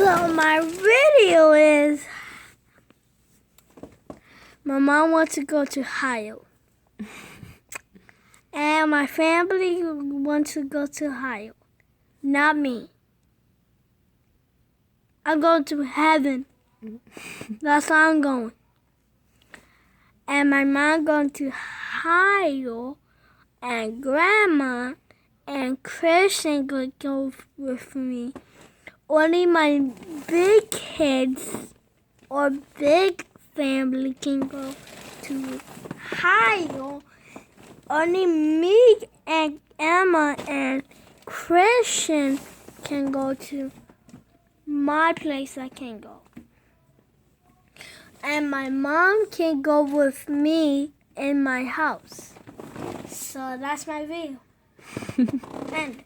So my video is my mom wants to go to Ohio. And my family wants to go to Ohio. Not me. I'm going to heaven. That's where I'm going. And my mom going to Ohio, and Grandma and Christian could go with me. Only my big kids or big family can go to Ohio. Only me and Emma and Christian can go to my place. I can go. And my mom can go with me in my house. So that's my video. End.